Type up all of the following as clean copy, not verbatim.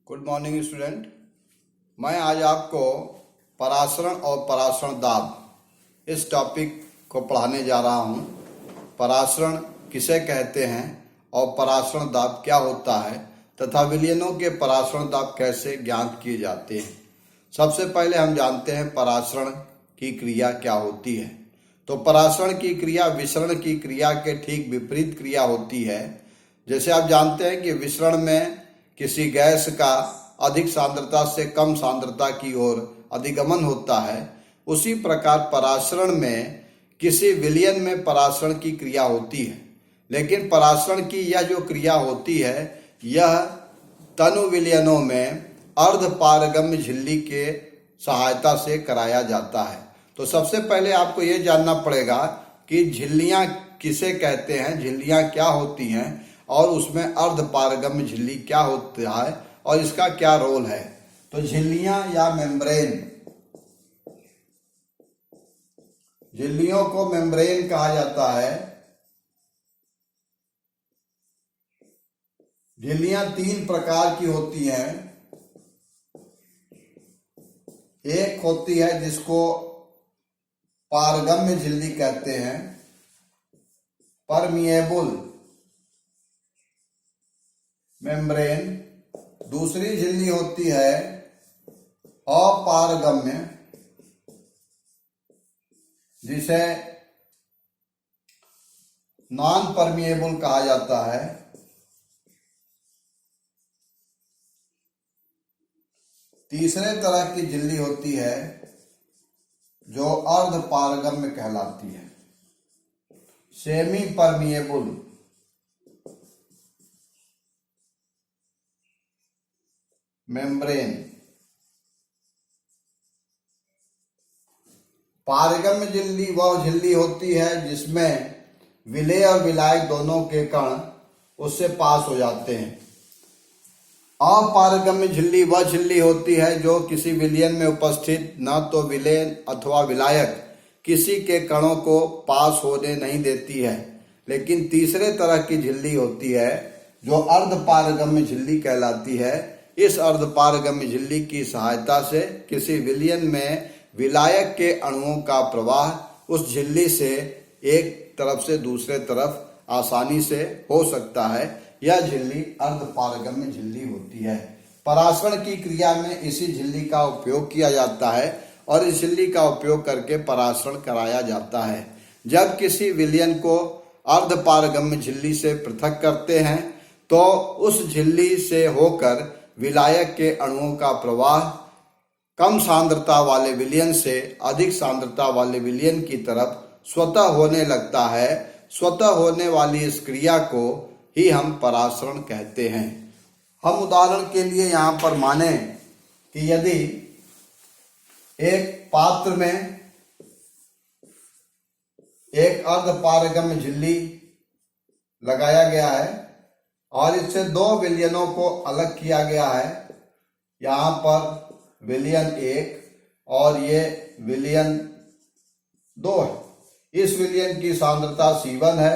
Good morning student. मैं आज आपको परासरण और परासरण दाब इस टॉपिक को पढ़ाने जा रहा हूँ। परासरण किसे कहते हैं और परासरण दाब क्या होता है तथा विलयनों के परासरण दाब कैसे ज्ञात किए जाते हैं। सबसे पहले हम जानते हैं परासरण की क्रिया क्या होती है। तो परासरण की क्रिया विसरण की क्रिया के ठीक विपरीत क्रिया होती है। जैसे आप जानते हैं कि विसरण में किसी गैस का अधिक सांद्रता से कम सांद्रता की ओर अधिगमन होता है, उसी प्रकार परासरण में किसी विलयन में परासरण की क्रिया होती है। लेकिन परासरण की यह जो क्रिया होती है यह तनु विलयनों में अर्धपारगम्य झिल्ली के सहायता से कराया जाता है। तो सबसे पहले आपको यह जानना पड़ेगा कि झिल्लियां किसे कहते हैं, झिल्लियां क्या होती हैं और उसमें अर्धपारगम्य झिल्ली क्या होता है और इसका क्या रोल है। तो झिल्लियां या मेम्ब्रेन, झिल्लियों को मेम्ब्रेन कहा जाता है। झिल्लियां तीन प्रकार की होती हैं। एक होती है जिसको पारगम्य झिल्ली कहते हैं, परमिएबल मेम्ब्रेन। दूसरी झिल्ली होती है अपारगम्य, जिसे नॉन परमिएबल कहा जाता है। तीसरे तरह की झिल्ली होती है जो अर्धपारगम्य कहलाती है, सेमी परमिएबल मेम्ब्रेन। पारगम्य झिल्ली वह झिल्ली होती है जिसमें विलेय और विलायक दोनों के कण उससे पास हो जाते हैं। अपारगम्य झिल्ली वह झिल्ली होती है जो किसी विलयन में उपस्थित न तो विलेय अथवा विलायक किसी के कणों को पास होने नहीं देती है। लेकिन तीसरे तरह की झिल्ली होती है जो अर्धपारगम्य झिल्ली कहलाती है। इस अर्धपारगम्य झिल्ली की सहायता से किसी विलयन में विलायक के अणुओं का प्रवाह उस झिल्ली से एक तरफ से दूसरे तरफ आसानी से हो सकता है। यह झिल्ली अर्धपारगम्य झिल्ली होती है। परासरण की क्रिया में इसी झिल्ली का उपयोग किया जाता है और इस झिल्ली का उपयोग करके परासरण कराया जाता है। जब किसी विलयन को अर्धपारगम्य झिल्ली से पृथक करते हैं तो उस झिल्ली से होकर विलायक के अणुओं का प्रवाह कम सांद्रता वाले विलयन से अधिक सांद्रता वाले विलयन की तरफ स्वतः होने लगता है। स्वतः होने वाली इस क्रिया को ही हम परासरण कहते हैं। हम उदाहरण के लिए यहाँ पर माने कि यदि एक पात्र में एक अर्धपारगम्य झिल्ली लगाया गया है और इससे दो विलयनों को अलग किया गया है। यहाँ पर विलयन 1 और ये विलयन 2 है। इस विलयन की सांद्रता C1 है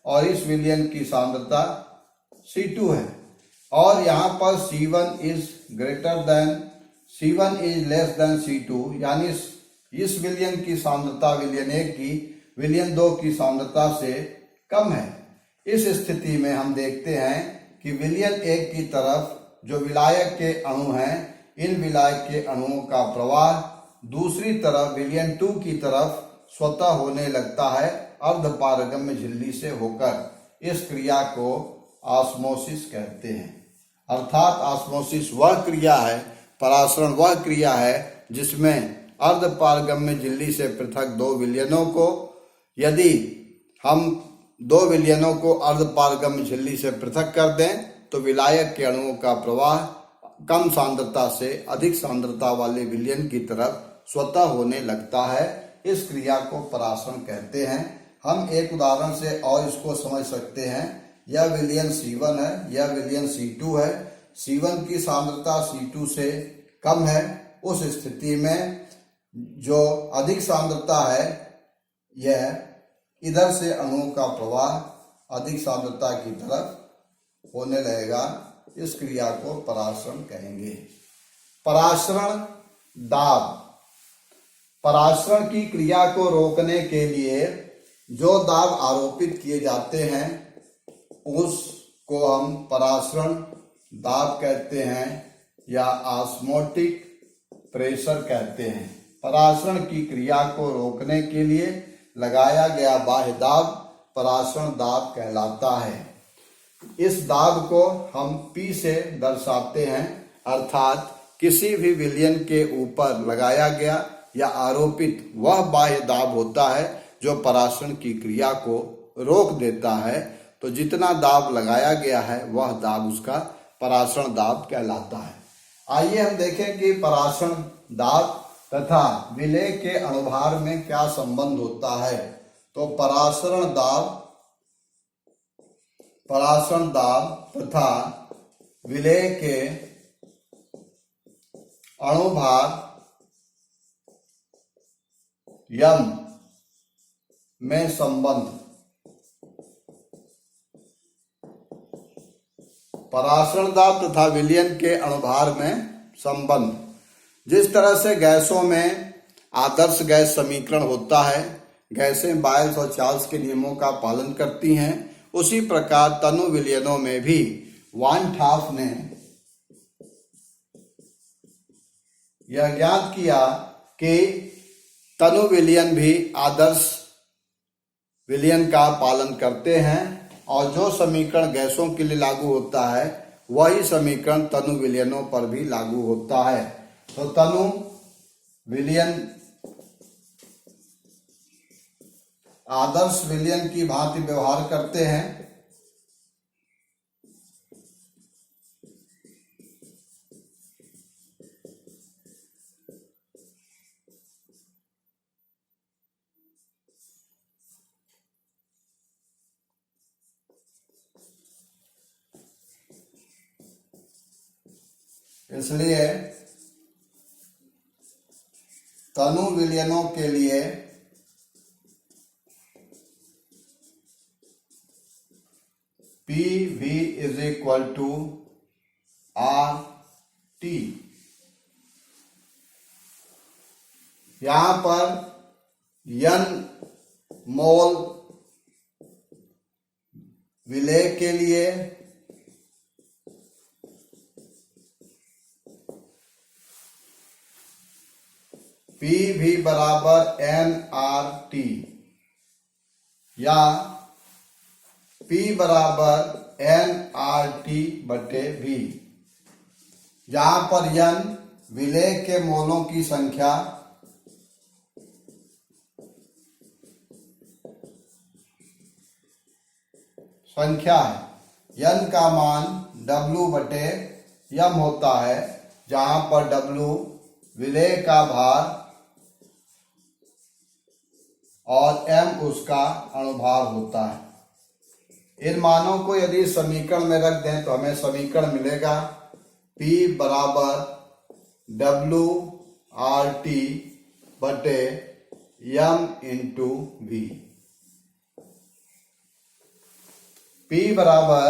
और इस विलयन की सांद्रता C2 है और यहाँ पर C1 is less than C2, यानी इस विलयन की सांद्रता विलयन 1 की विलयन 2 की सांद्रता से कम है। इस स्थिति में हम देखते हैं कि विलयन 1 की तरफ जो विलायक के अणु हैं, इन विलायक के अणुओं का प्रवाह दूसरी तरफ विलयन 2 की तरफ स्वतः होने लगता है अर्धपारगम्य झिल्ली से होकर। इस क्रिया को ऑस्मोसिस कहते हैं। अर्थात ऑस्मोसिस वह क्रिया है, परासरण वह क्रिया है जिसमें अर्धपारगम्य झिल्ली से पृथक दो विलयनों को, यदि हम दो विलयनों को अर्धपारगम्य झिल्ली से पृथक कर दें तो विलायक के अणुओं का प्रवाह कम सांद्रता से अधिक सांद्रता वाले विलयन की तरफ स्वतः होने लगता है। इस क्रिया को परासरण कहते हैं। हम एक उदाहरण से और इसको समझ सकते हैं। यह विलयन C1 है, यह विलयन C2 है। C1 की सांद्रता C2 से कम है। उस स्थिति में जो अधिक सांद्रता है यह इधर से अणुओं का प्रवाह अधिक सांद्रता की तरफ होने लगेगा इस क्रिया को परासरण कहेंगे। परासरण दाब, परासरण की क्रिया को रोकने के लिए जो दाब आरोपित किए जाते हैं उसको हम परासरण दाब कहते हैं या ऑस्मोटिक प्रेशर कहते हैं। परासरण की क्रिया को रोकने के लिए लगाया गया बाह्य दाब परासरण दाब कहलाता है। इस दाब को हम P से दर्शाते हैं, अर्थात किसी भी विलयन के ऊपर लगाया गया या आरोपित वह बाह्य दाब होता है जो परासरण की क्रिया को रोक देता है। तो जितना दाब लगाया गया है वह दाब उसका परासरण दाब कहलाता है। आइए हम देखें कि परासरण दाब तथा विलेय के अणुभार में क्या संबंध होता है। तो परासरण दाब तथा विलेय के अणुभार यम में संबंध। परासरण दाब तथा विलयन के अणुभार में संबंध। जिस तरह से गैसों में आदर्श गैस समीकरण होता है, गैसें बायल्स और चार्ल्स के नियमों का पालन करती हैं, उसी प्रकार तनु विलयनों में भी वान ठाफ ने यह ज्ञात किया कि तनु विलयन भी आदर्श विलयन का पालन करते हैं और जो समीकरण गैसों के लिए लागू होता है वही समीकरण तनु विलयनों पर भी लागू होता है। तो तनु विलयन आदर्श विलयन की भांति व्यवहार करते हैं। इसलिए तनु विलयनों के लिए PV is equal to RT। यहां पर N मोल विलेय के लिए PV बराबर nRT या P बराबर nRT बटे V, जहां पर N विलेय के मोलों की संख्या है। N का मान W बटे M होता है, जहां पर W विलेय का भार और M उसका अणुभार होता है। इन मानों को यदि समीकरण में रख दें तो हमें समीकरण मिलेगा P बराबर WRT बटे M इंटू V। P बराबर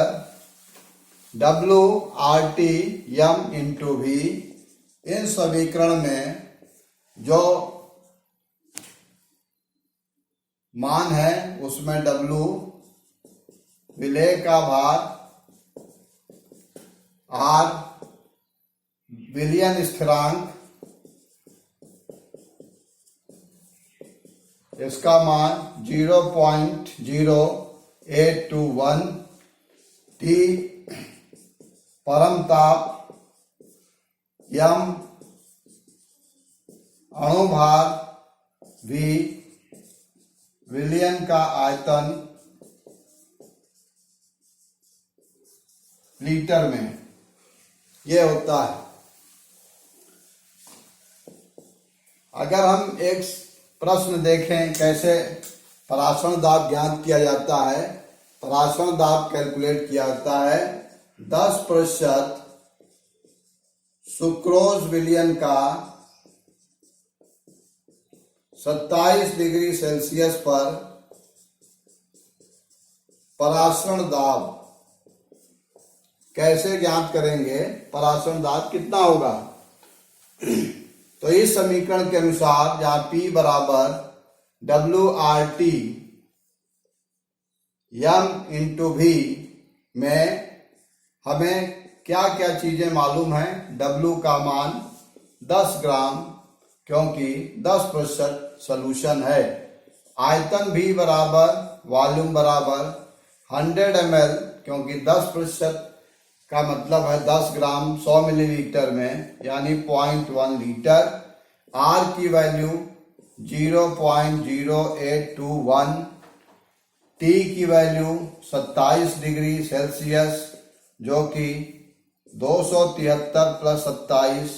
WRT M इंटू V। इन समीकरण में जो मान है उसमें W विलेय का भार, R विलयन स्थिरांक, इसका मान 0.0821, T परम ताप, M अणुभार, V विलयन का आयतन लीटर में, यह होता है। अगर हम एक प्रश्न देखें कैसे परासरण दाब ज्ञात किया जाता है। परासरण दाब कैलकुलेट किया जाता है 10% सुक्रोज विलयन का 27 डिग्री सेल्सियस पर परासरण दाब कैसे ज्ञात करेंगे परासरण दाब कितना होगा। तो इस समीकरण के अनुसार जहां P बराबर WRT m इंटू V में हमें क्या क्या चीजें मालूम है। W का मान 10 ग्राम क्योंकि 10% सॉल्यूशन है। आयतन V बराबर वॉल्यूम बराबर 100 ml क्योंकि 10% का मतलब है 10 ग्राम 100 मिलीलीटर में यानी 0.1 लीटर। R की वैल्यू 0.0821, T की वैल्यू 27 डिग्री सेल्सियस जो कि 273 प्लस 27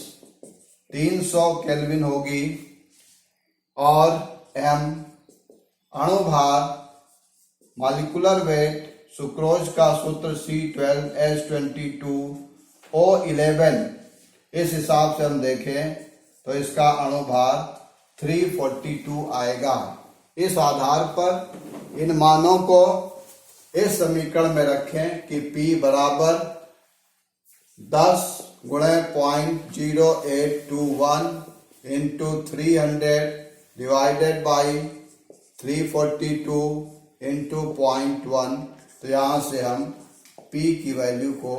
300 केल्विन होगी। और M अणुभार मॉलिक्यूलर वेट सुक्रोज का सूत्र C12H22O11 इस हिसाब से हम देखें तो इसका अणुभार 342 आएगा। इस आधार पर इन मानों को इस समीकरण में रखें कि P बराबर 10 गुणे 0.0821 इंटू 300 डिवाइडेड बाई 342 इंटू 0.1। तो यहाँ से हम P की वैल्यू को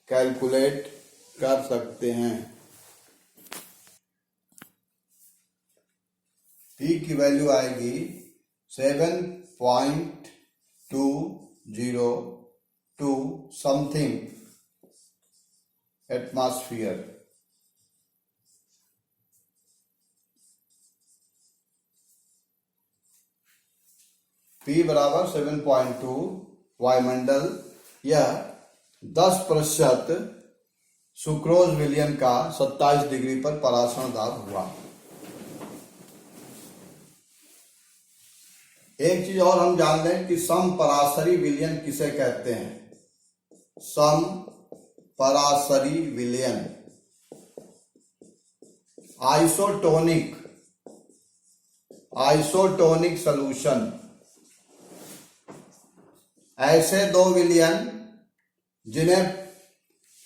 कैलकुलेट कर सकते हैं। P की वैल्यू आएगी 7.202 समथिंग एटमॉस्फेयर। P बराबर 7.2 वायुमंडल। यह 10% सुक्रोज विलयन का 27 डिग्री पर परासरण दाब हुआ। एक चीज और हम जान लें कि समपरासरी विलयन किसे कहते हैं। समपरासरी विलयन आइसोटोनिक सॉल्यूशन ऐसे दो विलयन जिन्हें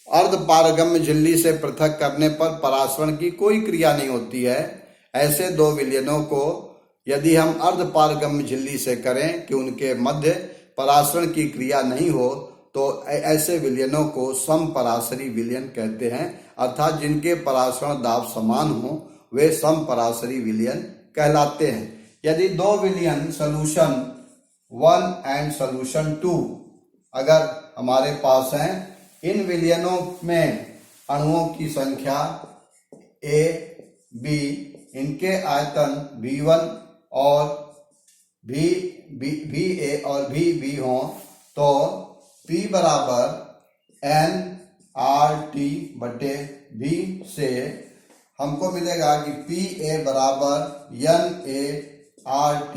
अर्धपारगम्य झिल्ली से पृथक करने पर परासरण की कोई क्रिया नहीं होती है। ऐसे दो विलयनों को यदि हम अर्धपारगम्य झिल्ली से करें कि उनके मध्य परासरण की क्रिया नहीं हो तो ऐसे विलयनों को समपरासरी विलयन कहते हैं। अर्थात जिनके परासरण दाब समान हो वे समपरासरी विलयन कहलाते हैं। यदि दो विलयन सॉल्यूशन 1 एंड सॉल्यूशन 2 अगर हमारे पास हैं, इन विलयनों में अणुओं की संख्या A, B, इनके आयतन V1 और VA और VB हों तो P बराबर nRT बटे V से हमको मिलेगा कि PA बराबर NaRT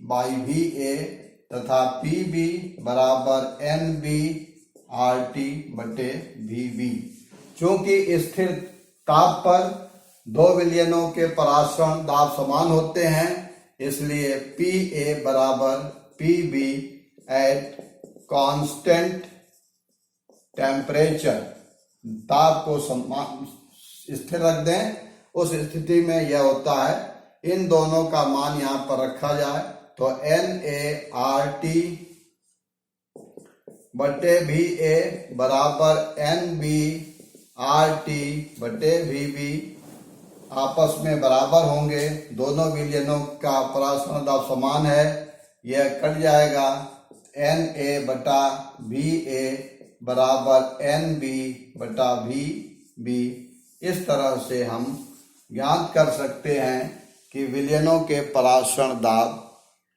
बाई VA तथा PB बराबर NbRT बटे VB। चूंकि स्थिर ताप पर दो विलयनों के परासरण दाब समान होते हैं इसलिए PA बराबर PB एट कांस्टेंट टेम्परेचर ताप को स्थिर रख दें। उस स्थिति में यह होता है इन दोनों का मान यहाँ पर रखा जाए तो NaRT बटे VA बराबर NbRT बटे VB आपस में बराबर होंगे। दोनों विलयनों का परासरण दाब समान है, यह कट जाएगा। Na बटा VA बराबर NB बटा VB। इस तरह से हम ज्ञात कर सकते हैं कि विलयनों के परासरण दाब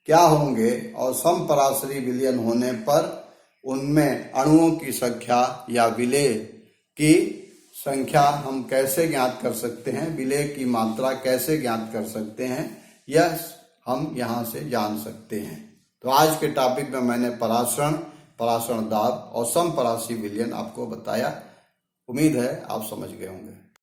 क्या होंगे और समपरासरी विलयन होने पर उनमें अणुओं की संख्या या विलेय की संख्या हम कैसे ज्ञात कर सकते हैं, विलेय की मात्रा कैसे ज्ञात कर सकते हैं, यह हम यहाँ से जान सकते हैं। तो आज के टॉपिक में मैंने परासरण दाब और समपरासी विलयन आपको बताया। उम्मीद है आप समझ गए होंगे।